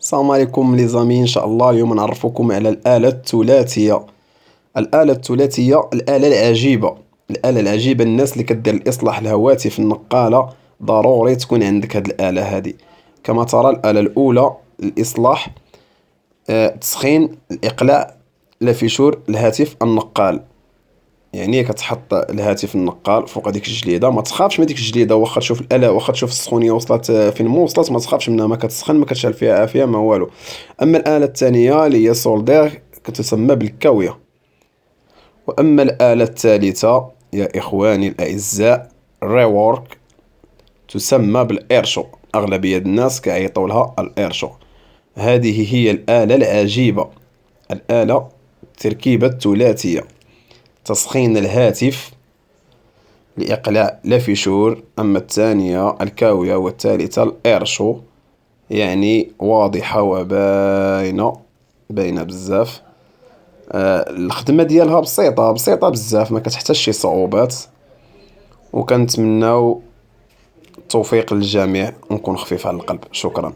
السلام عليكم لي زامي، ان شاء الله اليوم نعرفكم على الآلة الثلاثية. الآلة الثلاثية الآلة العجيبة. الآلة العجيبة، الناس اللي كدير الإصلاح الهواتف النقالة ضروري تكون عندك هاد الآلة هادي. كما ترى الآلة الأولى الإصلاح، تسخين، الإقلاع، لافيشور الهاتف النقال. يعني كتحط الهاتف النقال فوق هذيك الجليده، ما تخافش من ديك الجليده، واخا تشوف الاله، واخا تشوف السخونيه وصلت فين ما وصلت، ما تخافش منها، ما كتسخن، ما كتشعل فيها عافيه، ما والو. اما الاله الثانيه اللي هي سولدير، كتسمى بالكاويه. واما الاله الثالثه يا اخواني الاعزاء، ريورك، تسمى بالايرشو. اغلبيه الناس كيعيطوا لها الايرشو. هذه هي الاله العجيبه، الاله التركيبه الثلاثيه: تسخين الهاتف، لإقلاع لافيشور. أما الثانية الكاوية والثالثة الإيرشو. يعني واضحة وباينة، باينة بزاف. الخدمة ديالها بسيطة بسيطة بزاف، ما كتحتاج شي صعوبات. وكنتمناو التوفيق للجميع ونكون خفيف على القلب. شكرا.